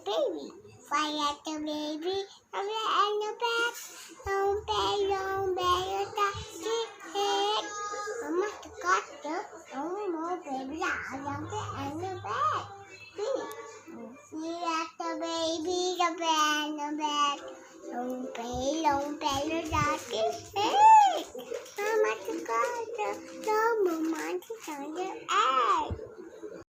baby. Fire the baby. I'm in the bed. Long bell, the head. Mama got the no more baby. I'm in the bed. See at the baby, the bed, the bed. Long bell, the head. Mama got the no more monkey on the egg.